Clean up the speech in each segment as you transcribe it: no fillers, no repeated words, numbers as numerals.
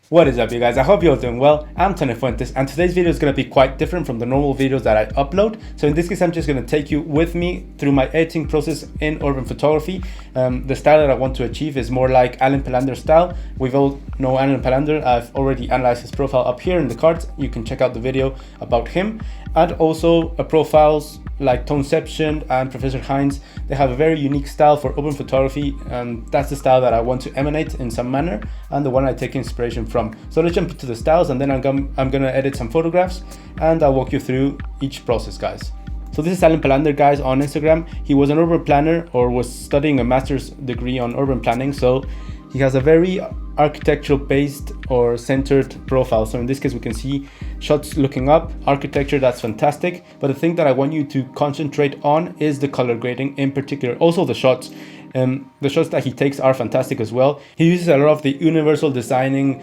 What is up, you guys? I hope you're doing well. I'm Fuentes, and today's video is going to be quite different from the normal videos that I upload. So in this case, I'm just going to take you with me through my editing process in urban photography. The style that I want to achieve is more like Alen Palander style. We've all know Alen Palander. I've already analyzed his profile up here in the cards. You can check out the video about him. And also profiles like Toneception and Professor Hines. They have a very unique style for urban photography, and that's the style that I want to emanate in some manner, and the one I take inspiration from. So let's jump into the styles, and then I'm gonna edit some photographs, and I'll walk you through each process, guys. So this is Alen Palander, guys, on Instagram. He was an urban planner, or was studying a master's degree on urban planning, so he has a very architectural based or centered profile. So in this case, we can see shots looking up, architecture, that's fantastic. But the thing that I want you to concentrate on is the color grading in particular. Also the shots. The shots that he takes are fantastic as well. He uses a lot of the universal designing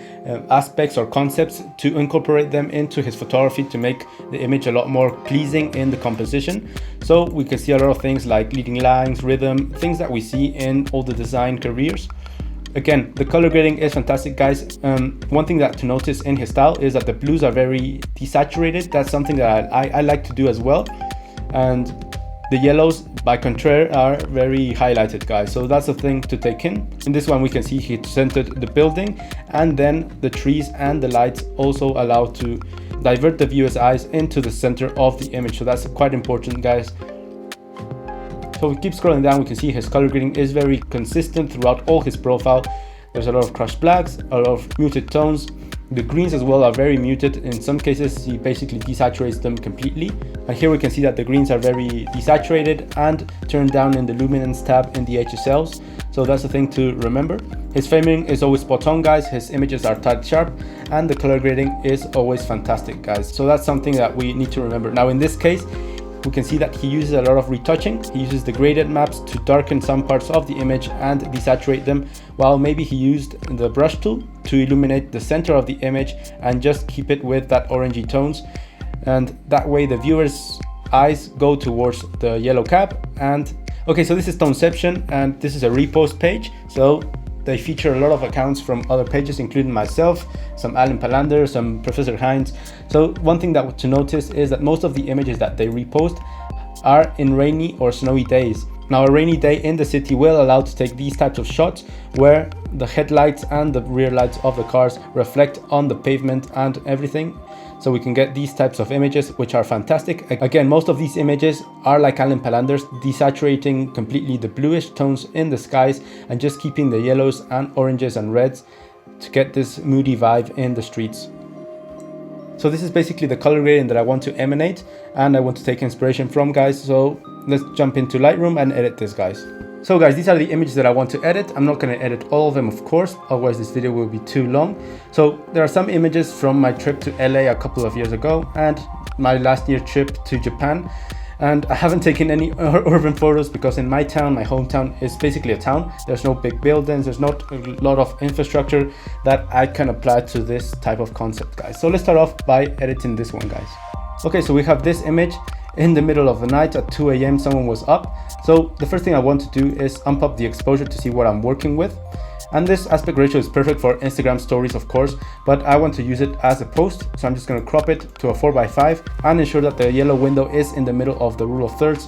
aspects or concepts to incorporate them into his photography to make the image a lot more pleasing in the composition. So we can see a lot of things like leading lines, rhythm, things that we see in all the design careers. Again, the color grading is fantastic, guys. One thing that to notice in his style is that the blues are very desaturated. That's something that I like to do as well. And the yellows, by contrary, are very highlighted, guys. So that's a thing to take in. In this one, we can see he centered the building, and then the trees and the lights also allow to divert the viewer's eyes into the center of the image. So that's quite important, guys. So we keep scrolling down, we can see his color grading is very consistent throughout all his profile. There's a lot of crushed blacks, a lot of muted tones. The greens as well are very muted. In some cases, he basically desaturates them completely. And here we can see that the greens are very desaturated and turned down in the luminance tab in the HSLs. So that's the thing to remember. His framing is always spot on, guys. His images are tight sharp, and the color grading is always fantastic, guys. So that's something that we need to remember. Now in this case, we can see that he uses a lot of retouching. He uses the gradient maps to darken some parts of the image and desaturate them, while maybe he used the brush tool to illuminate the center of the image and just keep it with that orangey tones. And that way the viewer's eyes go towards the yellow cap. And okay, so this is Toneception, and this is a repost page. So they feature a lot of accounts from other pages, including myself, some Alen Palander, some Professor Hines. So one thing that to notice is that most of the images that they repost are in rainy or snowy days. Now a rainy day in the city will allow to take these types of shots where the headlights and the rear lights of the cars reflect on the pavement and everything. So we can get these types of images, which are fantastic. Again, most of these images are like Alen Palander's, desaturating completely the bluish tones in the skies and just keeping the yellows and oranges and reds to get this moody vibe in the streets. So this is basically the color grading that I want to emanate and I want to take inspiration from, guys. So let's jump into Lightroom and edit this, guys. So guys, these are the images that I want to edit. I'm not going to edit all of them, of course, otherwise this video will be too long. So there are some images from my trip to LA a couple of years ago and my last year trip to Japan. And I haven't taken any urban photos because in my town, my hometown, is basically a town. There's no big buildings, there's not a lot of infrastructure that I can apply to this type of concept, guys. So let's start off by editing this one, guys. Okay, so we have this image. In the middle of the night at 2 a.m. someone was up. So the first thing I want to do is amp up the exposure to see what I'm working with. And this aspect ratio is perfect for Instagram stories, of course, but I want to use it as a post. So I'm just going to crop it to a 4:5 and ensure that the yellow window is in the middle of the rule of thirds,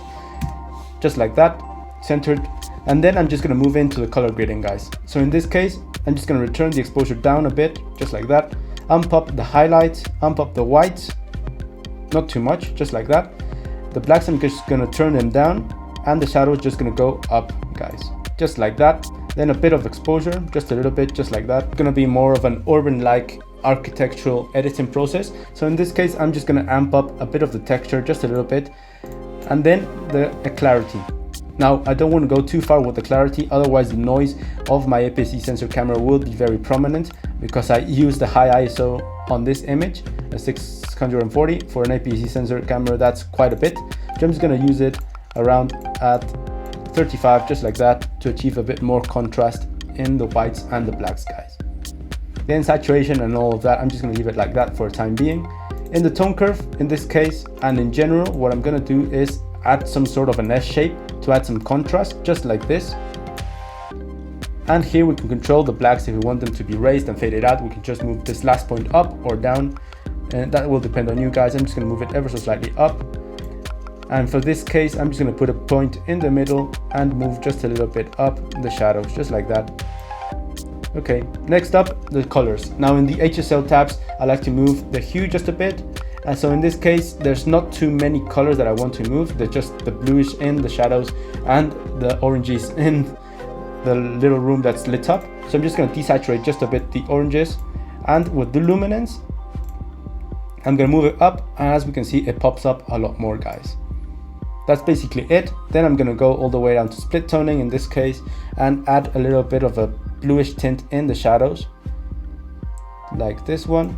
just like that, centered. And then I'm just going to move into the color grading, guys. So in this case, I'm just going to return the exposure down a bit, just like that. Amp up the highlights, amp up the whites, not too much, just like that. The blacks, I'm just going to turn them down, and the shadow is just going to go up, guys, just like that. Then a bit of exposure, just a little bit, just like that. It's going to be more of an urban-like architectural editing process. So in this case, I'm just going to amp up a bit of the texture, just a little bit, and then the clarity. Now, I don't want to go too far with the clarity, otherwise the noise of my APS-C sensor camera will be very prominent because I use the high ISO on this image, a 640 for an APS-C sensor camera. That's quite a bit. So I'm just going to use it around at 35, just like that, to achieve a bit more contrast in the whites and the blacks, guys. Then saturation and all of that, I'm just going to leave it like that for the time being. In the tone curve, in this case, and in general, what I'm going to do is add some sort of an S shape to add some contrast, just like this. And here we can control the blacks. If we want them to be raised and faded out, we can just move this last point up or down, and that will depend on you guys. I'm just going to move it ever so slightly up, and for this case I'm just going to put a point in the middle and move just a little bit up the shadows, just like that. Okay, next up, the colors. Now in the HSL tabs, I like to move the hue just a bit, and so in this case there's not too many colors that I want to move. There's just the bluish in the shadows and the oranges in the little room that's lit up. So I'm just going to desaturate just a bit the oranges, and with the luminance I'm going to move it up, and as we can see it pops up a lot more, guys. That's basically it. Then I'm going to go all the way down to split toning in this case and add a little bit of a bluish tint in the shadows like this one.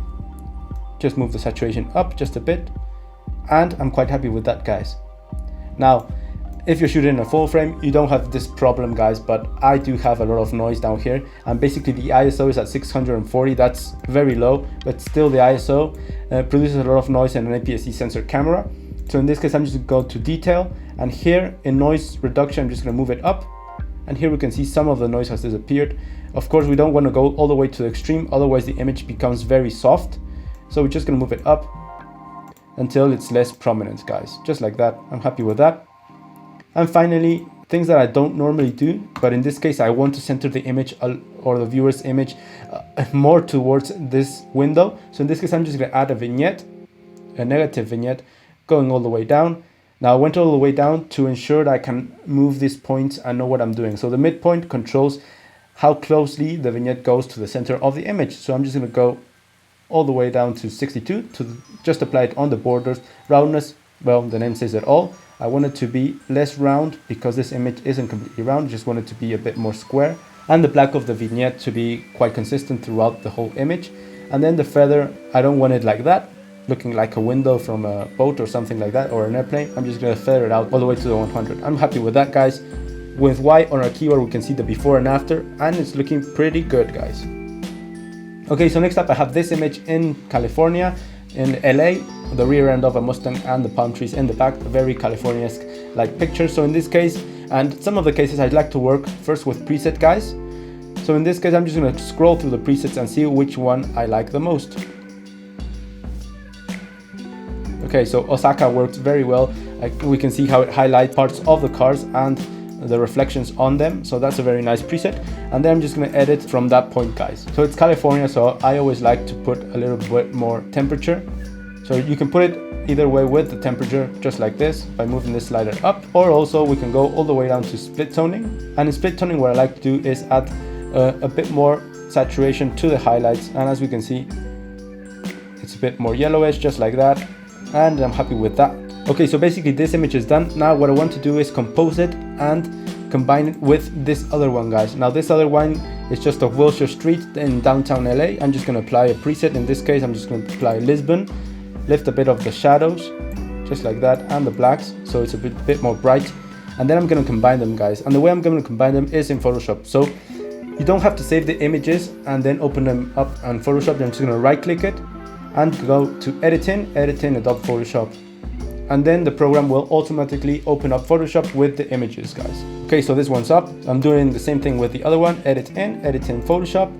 Just move the saturation up just a bit, and I'm quite happy with that, guys. Now if you're shooting in a full frame, you don't have this problem, guys, but I do have a lot of noise down here, and basically the ISO is at 640. That's very low, but still the ISO produces a lot of noise in an APS-C sensor camera. So in this case I'm just going to go to detail, and here in noise reduction I'm just going to move it up, and here we can see some of the noise has disappeared. Of course we don't want to go all the way to the extreme, otherwise the image becomes very soft. So we're just going to move it up until it's less prominent, guys, just like that. I'm happy with that. And finally, things that I don't normally do, but in this case I want to center the image or the viewer's image more towards this window. So in this case I'm just going to add a vignette, a negative vignette, going all the way down. Now I went all the way down to ensure that I can move these points and know what I'm doing. So the midpoint controls how closely the vignette goes to the center of the image. So I'm just going to go all the way down to 62 to just apply it on the borders. Roundness, well, the name says it all. I want it to be less round because this image isn't completely round. I just want it to be a bit more square, and the black of the vignette to be quite consistent throughout the whole image. And then the feather, I don't want it like that, looking like a window from a boat or something like that, or an airplane. I'm just going to feather it out all the way to the 100. I'm happy with that, guys. With Y on our keyboard we can see the before and after, and it's looking pretty good, guys. Okay, so next up I have this image in California, in LA, the rear end of a Mustang and the palm trees in the back, a very California-esque like picture. So in this case, and some of the cases, I'd like to work first with preset, guys. So in this case I'm just going to scroll through the presets and see which one I like the most. Okay, so Osaka works very well. Like, we can see how it highlights parts of the cars and the reflections on them, so that's a very nice preset. And then I'm just going to edit from that point, guys. So it's California, so I always like to put a little bit more temperature. So you can put it either way with the temperature, just like this, by moving this slider up, or also we can go all the way down to split toning. And in split toning what I like to do is add a bit more saturation to the highlights, and as we can see it's a bit more yellowish, just like that, and I'm happy with that. Okay, so basically this image is done. Now what I want to do is compose it and combine it with this other one, guys. Now this other one is just of Wilshire Street in downtown LA. I'm just going to apply a preset. In this case I'm just going to apply Lisbon, lift a bit of the shadows just like that, and the blacks, so it's a bit more bright, and then I'm going to combine them, guys. And the way I'm going to combine them is in Photoshop. So you don't have to save the images and then open them up on Photoshop. I'm just going to right click it and go to editing, Adobe Photoshop, and then the program will automatically open up Photoshop with the images, guys. Okay, so this one's up. I'm doing the same thing with the other one, edit in Photoshop,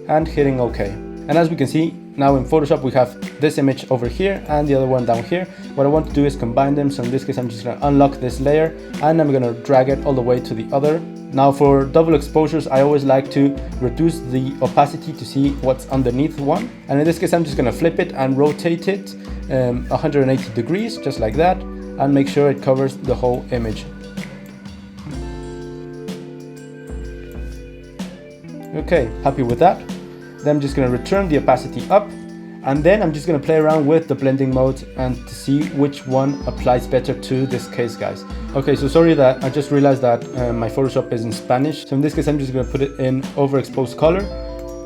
and hitting OK. And as we can see, now in Photoshop we have this image over here and the other one down here. What I want to do is combine them, so in this case I'm just going to unlock this layer and I'm going to drag it all the way to the other. Now for double exposures, I always like to reduce the opacity to see what's underneath one, and in this case I'm just going to flip it and rotate it 180 degrees, just like that, and make sure it covers the whole image. Okay, happy with that. Then I'm just going to return the opacity up, and then I'm just going to play around with the blending mode and to see which one applies better to this case, guys. Okay, so sorry that I just realized that my Photoshop is in Spanish. So in this case I'm just going to put it in overexposed color.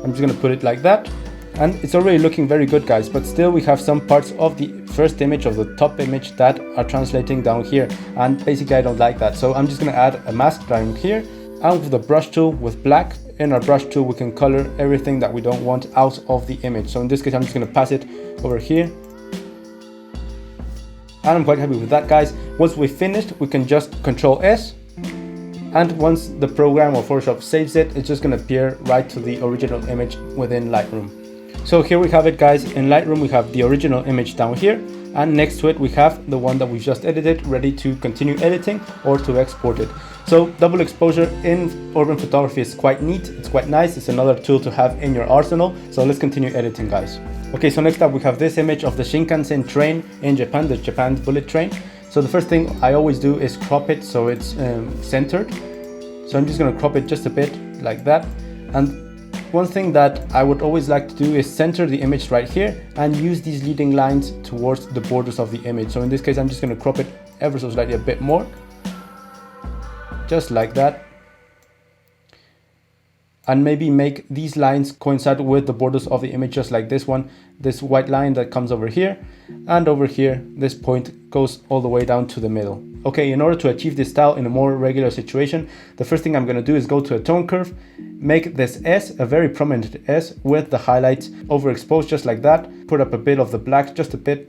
I'm just going to put it like that, and it's already looking very good, guys, but still we have some parts of the first image, of the top image, that are translating down here, and basically I don't like that. So I'm just going to add a mask down here, and with the brush tool with black, in our brush tool we can color everything that we don't want out of the image. So in this case I'm just going to pass it over here, and I'm quite happy with that, guys. Once we've finished, we can just Control S And once the program or Photoshop saves it, it's just going to appear right to the original image within Lightroom. So here we have it, guys. In Lightroom, we have the original image down here, and next to it we have the one that we've just edited, ready to continue editing or to export it. So double exposure in urban photography is quite neat, it's quite nice, it's another tool to have in your arsenal. So let's continue editing, guys. Okay, so next up we have this image of the Shinkansen train in Japan, the Japan bullet train. So the first thing I always do is crop it so it's centered. So I'm just going to crop it just a bit like that. And one thing that I would always like to do is center the image right here and use these leading lines towards the borders of the image. So in this case, I'm just going to crop it ever so slightly a bit more, just like that. And maybe make these lines coincide with the borders of the image, just like this one, this white line that comes over here, and over here, this point goes all the way down to the middle. Okay, in order to achieve this style in a more regular situation, the first thing I'm going to do is go to a tone curve, make this S, a very prominent S, with the highlights overexposed, just like that. Put up a bit of the black, just a bit,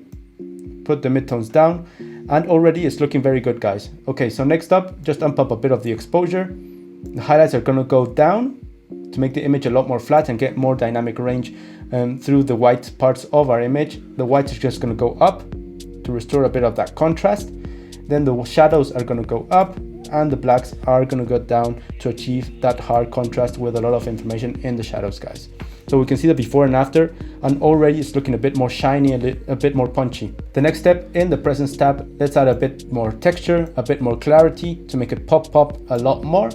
put the midtones down, and already it's looking very good, guys. Okay, so next up, just amp up a bit of the exposure. The highlights are going to go down to make the image a lot more flat and get more dynamic range through the white parts of our image. The white is just going to go up to restore a bit of that contrast. Then the shadows are going to go up and the blacks are going to go down to achieve that hard contrast with a lot of information in the shadows, guys. So we can see the before and after, and already it's looking a bit more shiny and a bit more punchy. The next step in the presence tab, let's add a bit more texture, a bit more clarity to make it pop a lot more.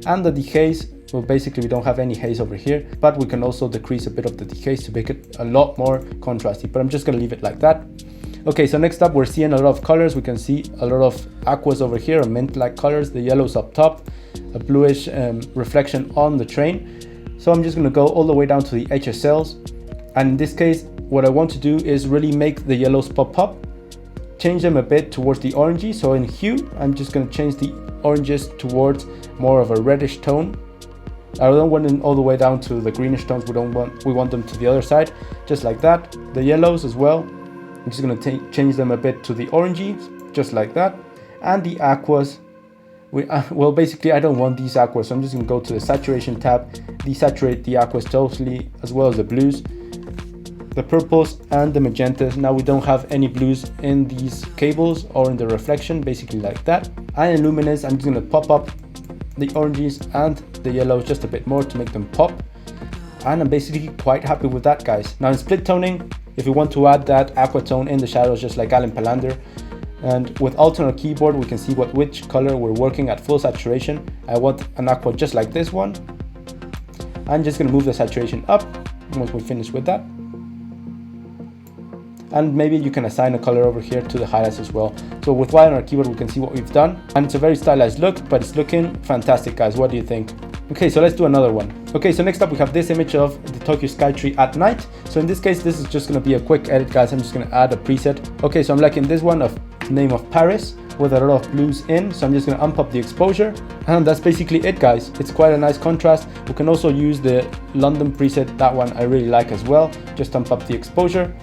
And the dehaze, well, basically we don't have any haze over here, but we can also decrease a bit of the dehaze to make it a lot more contrasty, but I'm just going to leave it like that. Okay, so next up we're seeing a lot of colors. We can see a lot of aquas over here, mint-like colors, the yellows up top, a bluish reflection on the train. So I'm just going to go all the way down to the HSLs, and in this case what I want to do is really make the yellows pop up, change them a bit towards the orangey. So in hue, I'm just going to change the oranges towards more of a reddish tone. I don't want them all the way down to the greenish tones. We want them to the other side, just like that. The yellows as well, I'm just going to change them a bit to the orangey, just like that. And the aquas, well, basically I don't want these aquas, so I'm just going to go to the saturation tab, desaturate the aquas totally, as well as the blues, the purples and the magentas. Now we don't have any blues in these cables or in the reflection, basically like that. And in luminance, I'm just going to pop up the oranges and the yellows just a bit more to make them pop. And I'm basically quite happy with that, guys. Now in split toning, if you want to add that aqua tone in the shadows, just like Alen Palander, and with Alt on our keyboard, we can see which color we're working at full saturation. I want an aqua just like this one. I'm just going to move the saturation up once we finish with that. And maybe you can assign a color over here to the highlights as well. So with Y on our keyboard, we can see what we've done, and it's a very stylized look, but it's looking fantastic, guys. What do you think? Okay, so let's do another one. Okay, so next up we have this image of the Tokyo Skytree at night. So in this case, this is just going to be a quick edit, guys. I'm just going to add a preset. Okay, so I'm liking this one of name of Paris with a lot of blues in, so I'm just going to amp up the exposure, and that's basically it, guys. It's quite a nice contrast. We can also use the London preset, that one I really like as well. Just amp up the exposure,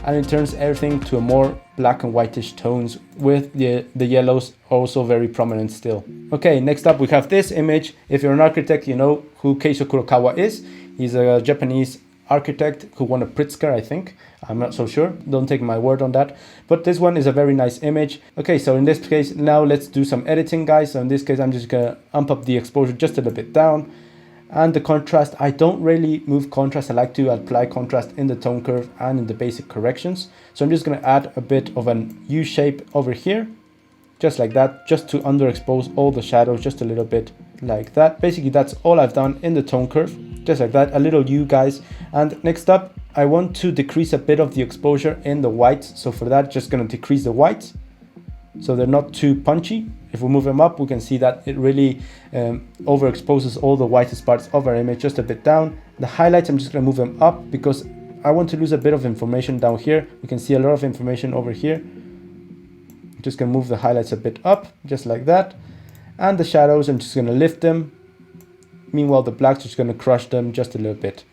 and it turns everything to a more black and whitish tones, with the yellows also very prominent still. Okay, next up we have this image. If you're an architect, you know who Keizo Kurokawa is. He's a Japanese architect who won a Pritzker, I think. I'm not so sure, don't take my word on that, but this one is a very nice image. Okay, so in this case, now let's do some editing, guys. So in this case, I'm just gonna amp up the exposure just a little bit down. And the contrast, I don't really move contrast. I like to apply contrast in the tone curve and in the basic corrections. So I'm just going to add a bit of an U shape over here, just like that, just to underexpose all the shadows just a little bit like that. Basically, that's all I've done in the tone curve, just like that, a little U, guys. And next up, I want to decrease a bit of the exposure in the whites. So for that, just going to decrease the whites so they're not too punchy. If we move them up, we can see that it really overexposes all the whitest parts of our image just a bit down. The highlights, I'm just going to move them up because I want to lose a bit of information down here. We can see a lot of information over here. I'm just going to move the highlights a bit up, just like that. And the shadows, I'm just going to lift them. Meanwhile, the blacks, just going to crush them just a little bit.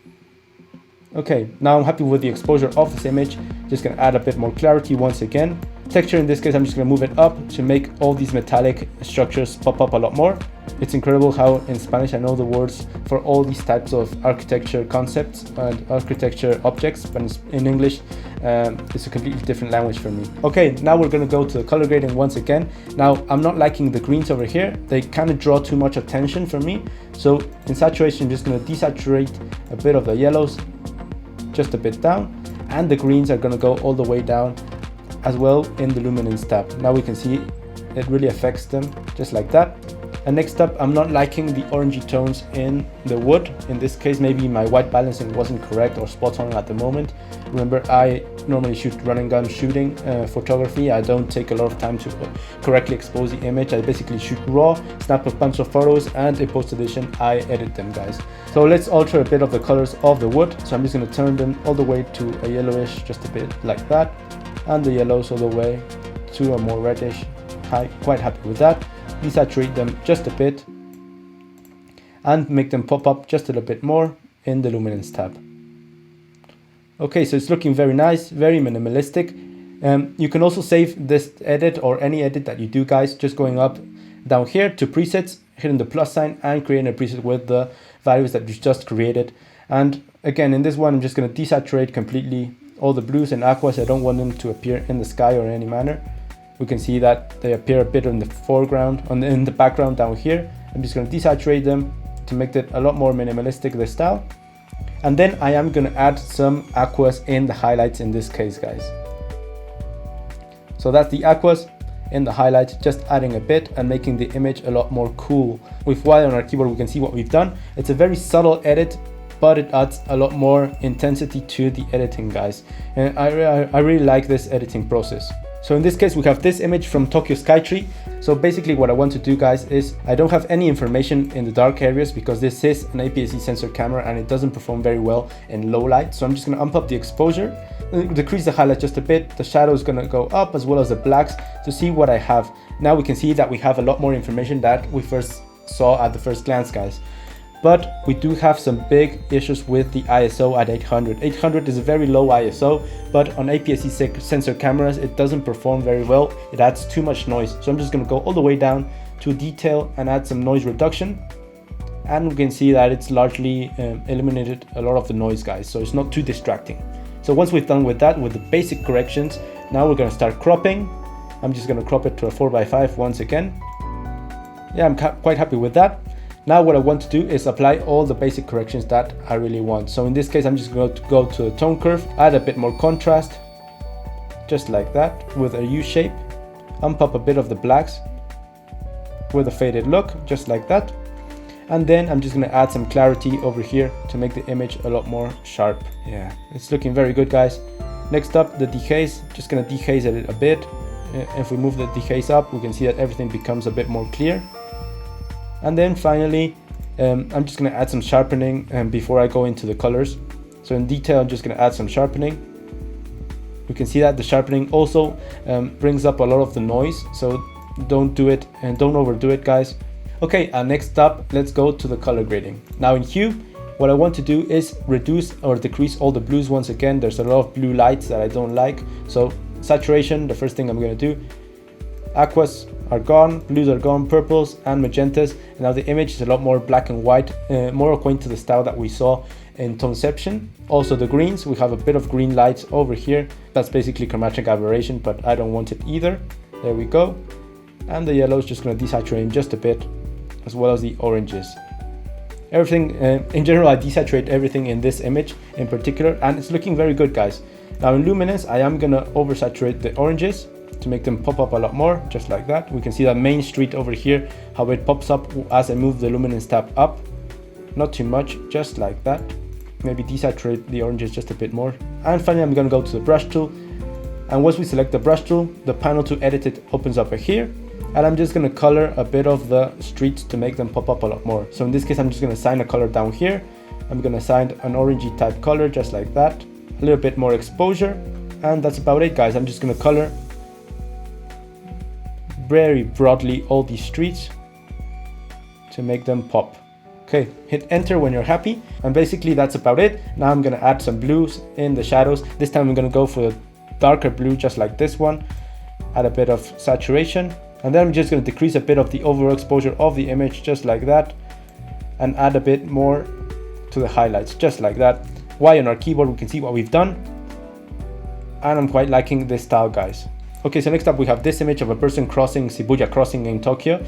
Okay, now I'm happy with the exposure of this image. Just going to add a bit more clarity once again. Texture, in this case, I'm just going to move it up to make all these metallic structures pop up a lot more. It's incredible how in Spanish I know the words for all these types of architecture concepts and architecture objects, but in English it's a completely different language for me. Okay, now we're going to go to the color grading once again. Now I'm not liking the greens over here. They kind of draw too much attention for me. So in saturation, I'm just going to desaturate a bit of the yellows, just a bit down, and the greens are going to go all the way down as well in the luminance tab. Now we can see it really affects them just like that. And next up, I'm not liking the orangey tones in the wood. In this case, maybe my white balancing wasn't correct or spot on at the moment. Remember, I normally shoot run and gun shooting photography. I don't take a lot of time to correctly expose the image. I basically shoot raw, snap a bunch of photos, and in post-edition, I edit them, guys. So let's alter a bit of the colors of the wood. So I'm just gonna turn them all the way to a yellowish, just a bit like that. And the yellows all the way to a more reddish. Quite happy with that. Desaturate them just a bit and make them pop up just a little bit more in the luminance tab. Okay, so it's looking very nice, very minimalistic. You can also save this edit or any edit that you do, guys, just going up down here to presets, hitting the plus sign and creating a preset with the values that you just created. And again, in this one, I'm just going to desaturate completely all the blues and aquas. I don't want them to appear in the sky or in any manner. We can see that they appear a bit in the foreground, in the background down here. I'm just going to desaturate them to make it a lot more minimalistic, the style. And then I am going to add some aquas in the highlights in this case, guys. So that's the aquas in the highlights, just adding a bit and making the image a lot more cool. With Y on our keyboard, we can see what we've done. It's a very subtle edit, but it adds a lot more intensity to the editing, guys. And I really like this editing process. So in this case, we have this image from Tokyo Skytree. So basically what I want to do, guys, is I don't have any information in the dark areas because this is an APS-C sensor camera and it doesn't perform very well in low light. So I'm just going to amp up the exposure, decrease the highlight just a bit. The shadow is going to go up as well as the blacks to see what I have. Now we can see that we have a lot more information that we first saw at the first glance, guys. But we do have some big issues with the ISO at 800. 800 is a very low ISO, but on APS-C sensor cameras, it doesn't perform very well. It adds too much noise. So I'm just gonna go all the way down to detail and add some noise reduction. And we can see that it's largely eliminated a lot of the noise, guys. So it's not too distracting. So once we've done with that, with the basic corrections, now we're gonna start cropping. I'm just gonna crop it to a 4:5 once again. Yeah, I'm quite happy with that. Now what I want to do is apply all the basic corrections that I really want. So in this case, I'm just going to go to the tone curve, add a bit more contrast, just like that, with a U shape, amp up a bit of the blacks with a faded look, just like that. And then I'm just going to add some clarity over here to make the image a lot more sharp. Yeah, it's looking very good, guys. Next up, the dehaze. Just going to dehaze it a bit. If we move the dehaze up, we can see that everything becomes a bit more clear. And then finally, I'm just going to add some sharpening before I go into the colors. So in detail, I'm just going to add some sharpening. We can see that the sharpening also brings up a lot of the noise. So don't do it and don't overdo it, guys. Okay, next up, let's go to the color grading. Now in Hue, what I want to do is reduce or decrease all the blues once again. There's a lot of blue lights that I don't like. So saturation, the first thing I'm going to do. Aquas are gone, blues are gone, purples and magentas. And now the image is a lot more black and white, more according to the style that we saw in Toneception. Also the greens, we have a bit of green lights over here. That's basically chromatic aberration, but I don't want it either. There we go. And the yellow is just going to desaturate just a bit, as well as the oranges. Everything, in general, I desaturate everything in this image in particular, and it's looking very good, guys. Now in luminance, I am going to oversaturate the oranges to make them pop up a lot more, just like that. We can see that main street over here, how it pops up as I move the luminance tab up. Not too much, just like that. Maybe desaturate the oranges just a bit more. And finally, I'm going to go to the brush tool. And once we select the brush tool, the panel to edit it opens up here. And I'm just going to color a bit of the streets to make them pop up a lot more. So in this case, I'm just going to assign a color down here. I'm going to assign an orangey type color, just like that. A little bit more exposure. And that's about it, guys. I'm just going to color very broadly all these streets to make them pop. Okay, hit enter when you're happy, and basically that's about it. Now I'm gonna add some blues in the shadows. This time I'm gonna go for a darker blue, just like this one. Add a bit of saturation, And then I'm just going to decrease a bit of the overexposure of the image, just like that, and add a bit more to the highlights, just like that. While on our keyboard we can see what we've done, and I'm quite liking this style, guys. Okay, so next up we have this image of a person crossing Shibuya Crossing in Tokyo,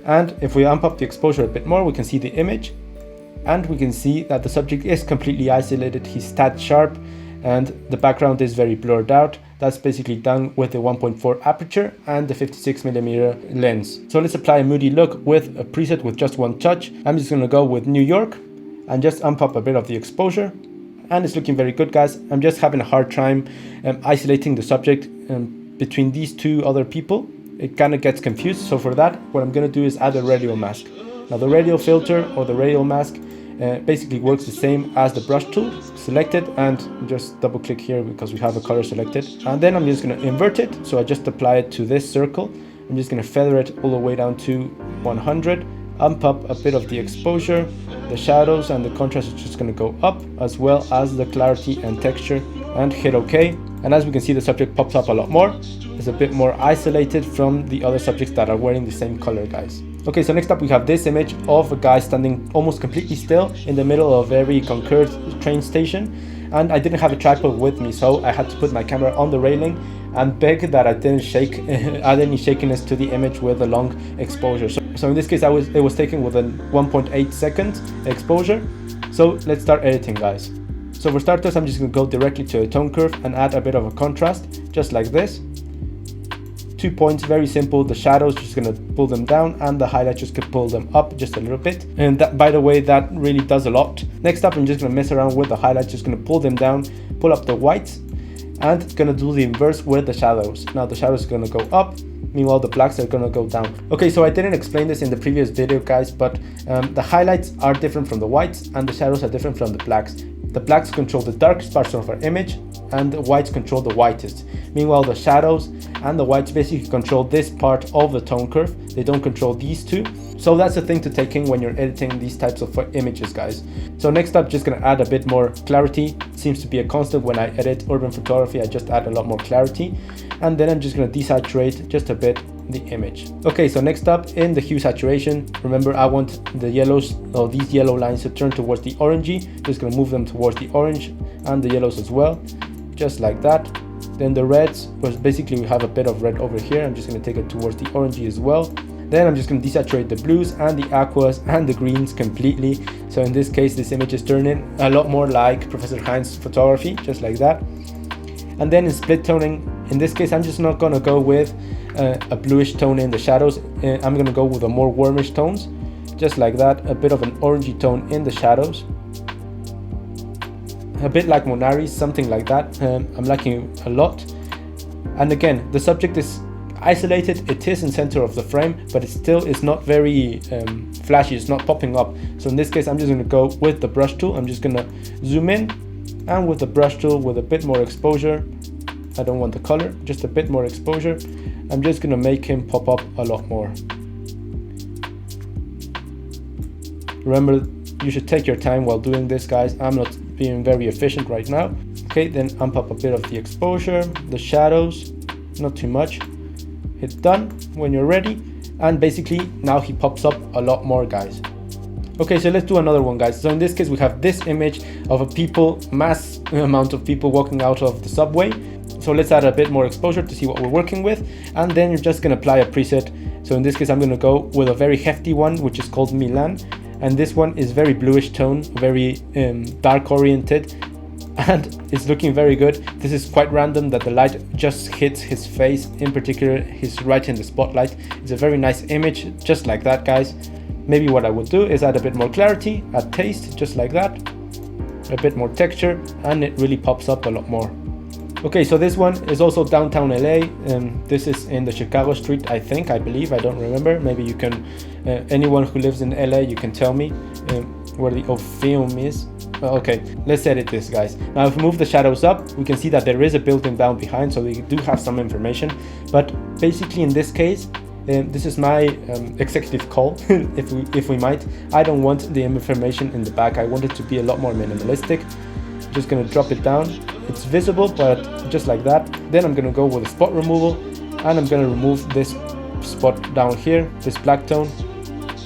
and if we amp up the exposure a bit more, we can see the image, and we can see that the subject is completely isolated. He's stat sharp, and the background is very blurred out. That's basically done with the 1.4 aperture and the 56mm lens. So let's apply a moody look with a preset with just one touch. I'm just going to go with New York and just amp up a bit of the exposure, and it's looking very good, guys. I'm just having a hard time isolating the subject between these two other people. It kind of gets confused, so for that what I'm going to do is add a radial mask. Now the radial filter or the radial mask basically works the same as the brush tool. Select it and just double click here because we have a color selected, and then I'm just going to invert it. So I just apply it to this circle. I'm just going to feather it all the way down to 100, amp up a bit of the exposure, the shadows and the contrast is just going to go up, as well as the clarity and texture, and hit OK. And as we can see, the subject pops up a lot more. It's a bit more isolated from the other subjects that are wearing the same color, guys. Okay, so next up we have this image of a guy standing almost completely still in the middle of a very concurred train station, and I didn't have a tripod with me, so I had to put my camera on the railing and beg that I didn't add any shakiness to the image with a long exposure. So in this case it was taken with a 1.8 second exposure. So let's start editing, guys. So for starters, I'm just going to go directly to a tone curve and add a bit of a contrast, just like this. 2 points, very simple. The shadows, just going to pull them down, and the highlights, just going to pull them up just a little bit. And that, by the way, that really does a lot. Next up, I'm just going to mess around with the highlights, just going to pull them down, pull up the whites, and going to do the inverse with the shadows. Now the shadows are going to go up, meanwhile the blacks are going to go down. Okay, so I didn't explain this in the previous video, guys, but the highlights are different from the whites and the shadows are different from the blacks. The blacks control the darkest parts of our image and the whites control the whitest. Meanwhile, the shadows and the whites basically control this part of the tone curve. They don't control these two. So that's the thing to take in when you're editing these types of images, guys. So next up, just gonna add a bit more clarity. It seems to be a constant when I edit urban photography. I just add a lot more clarity. And then I'm just gonna desaturate just a bit the image. Okay, so next up in the hue saturation, remember I want the yellows, or these yellow lines, to turn towards the orangey. Just gonna move them towards the orange and the yellows as well, just like that. Then the reds, was basically we have a bit of red over here. I'm just gonna take it towards the orangey as well. Then I'm just gonna desaturate the blues and the aquas and the greens completely. So in this case, this image is turning a lot more like Professor Heinz photography, just like that. And then in split toning, in this case, I'm just not gonna go with a bluish tone in the shadows. I'm gonna go with a more warmish tones, just like that. A bit of an orangey tone in the shadows, a bit like Monari's, something like that. I'm liking a lot. And again, the subject is isolated. It is in center of the frame, but it still is not very flashy. It's not popping up. So in this case, I'm just gonna go with the brush tool. I'm just gonna zoom in, and with the brush tool with a bit more exposure, I don't want the color, just a bit more exposure, I'm just gonna make him pop up a lot more. Remember, you should take your time while doing this, guys. I'm not being very efficient right now. Okay, then amp up a bit of the exposure, the shadows, not too much. Hit done when you're ready, and basically now he pops up a lot more, guys. Okay, so let's do another one, guys. So in this case, we have this image of a mass amount of people walking out of the subway. So let's add a bit more exposure to see what we're working with, and then you're just gonna apply a preset. So in this case, I'm gonna go with a very hefty one, which is called Milan, and this one is very bluish tone, very dark oriented, and it's looking very good. This is quite random that the light just hits his face, in particular he's right in the spotlight. It's a very nice image, just like that, guys. Maybe what I would do is add a bit more clarity, add taste, just like that, a bit more texture, and it really pops up a lot more. Okay, so this one is also downtown LA. This is in the Chicago street, I believe, I don't remember. Maybe you can, anyone who lives in LA, you can tell me where the Orpheum is. Okay, let's edit this, guys. Now if we move the shadows up, we can see that there is a building down behind, so we do have some information. But basically in this case, this is my executive call, if we might. I don't want the information in the back. I want it to be a lot more minimalistic. Just gonna drop it down. It's visible, but just like that. Then I'm gonna go with a spot removal, and I'm gonna remove this spot down here, this black tone,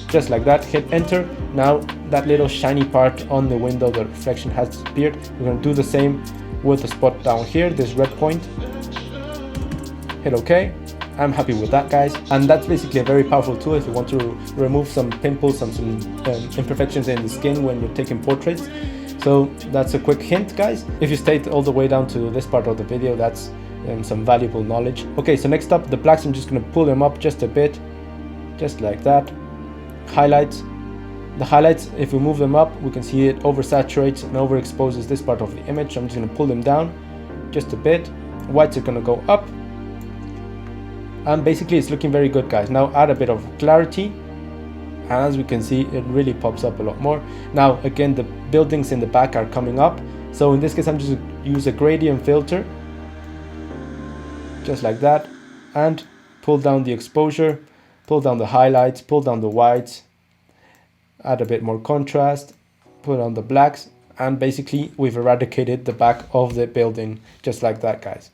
just like that, hit enter. Now that little shiny part on the window, the reflection has disappeared. We're going to do the same with the spot down here, this red point. Hit OK. I'm happy with that, guys. And that's basically a very powerful tool if you want to remove some pimples, some imperfections in the skin when you're taking portraits. So that's a quick hint, guys. If you stayed all the way down to this part of the video, that's some valuable knowledge. Okay, so next up, the blacks, I'm just going to pull them up just a bit, just like that. Highlights. The highlights, if we move them up, we can see it oversaturates and overexposes this part of the image. So I'm just going to pull them down just a bit. Whites are going to go up. And basically it's looking very good, guys. Now add a bit of clarity, and as we can see, it really pops up a lot more. Now again, the buildings in the back are coming up, so in this case I'm just going to use a gradient filter, just like that, and pull down the exposure, pull down the highlights, pull down the whites, add a bit more contrast, put on the blacks, and basically we've eradicated the back of the building, just like that, guys.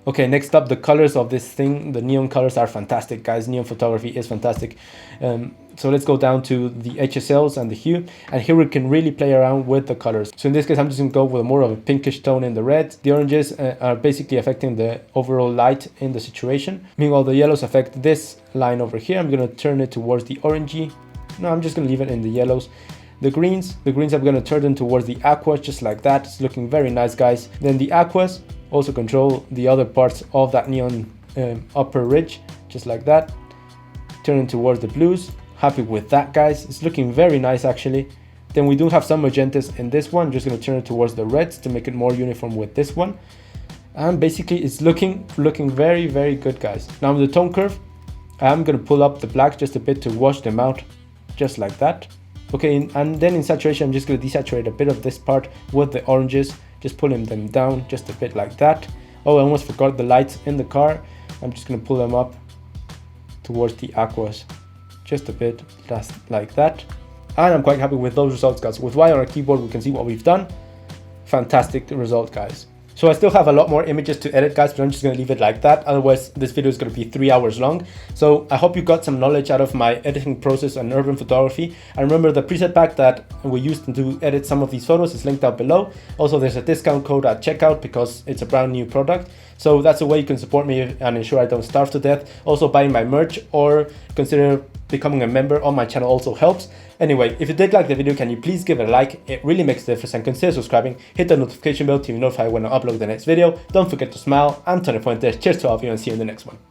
Okay, next up, the colors of this thing. The neon colors are fantastic, guys. Neon photography is fantastic. So let's go down to the HSLs and the hue, and here we can really play around with the colors. So in this case, I'm just going to go with more of a pinkish tone in the reds. The oranges are basically affecting the overall light in the situation. Meanwhile, the yellows affect this line over here. I'm going to turn it towards the orangey. No, I'm just going to leave it in the yellows. The greens I'm going to turn them towards the aquas, just like that. It's looking very nice, guys. Then the aquas also control the other parts of that neon upper ridge, just like that. Turn it towards the blues. Happy with that, guys. It's looking very nice, actually. Then we do have some magentas in this one. Just going to turn it towards the reds to make it more uniform with this one. And basically it's looking very, very good, guys. Now with the tone curve, I'm going to pull up the blacks just a bit to wash them out, just like that. Okay, and then in saturation, I'm just going to desaturate a bit of this part with the oranges, just pulling them down just a bit like that. Oh, I almost forgot the lights in the car. I'm just going to pull them up towards the aquas, just a bit, just like that. And I'm quite happy with those results, guys. With Y on our keyboard, we can see what we've done. Fantastic result, guys. So I still have a lot more images to edit, guys, but I'm just going to leave it like that. Otherwise, this video is going to be 3 hours long. So I hope you got some knowledge out of my editing process on urban photography. And remember, the preset pack that we used to edit some of these photos is linked down below. Also, there's a discount code at checkout because it's a brand new product. So that's a way you can support me and ensure I don't starve to death. Also, buying my merch or consider becoming a member on my channel also helps. Anyway, if you did like the video, can you please give it a like? It really makes a difference, and consider subscribing. Hit the notification bell to be notified when I upload the next video. Don't forget to smile. I'm Tony Fuentes. Cheers to all of you, and see you in the next one.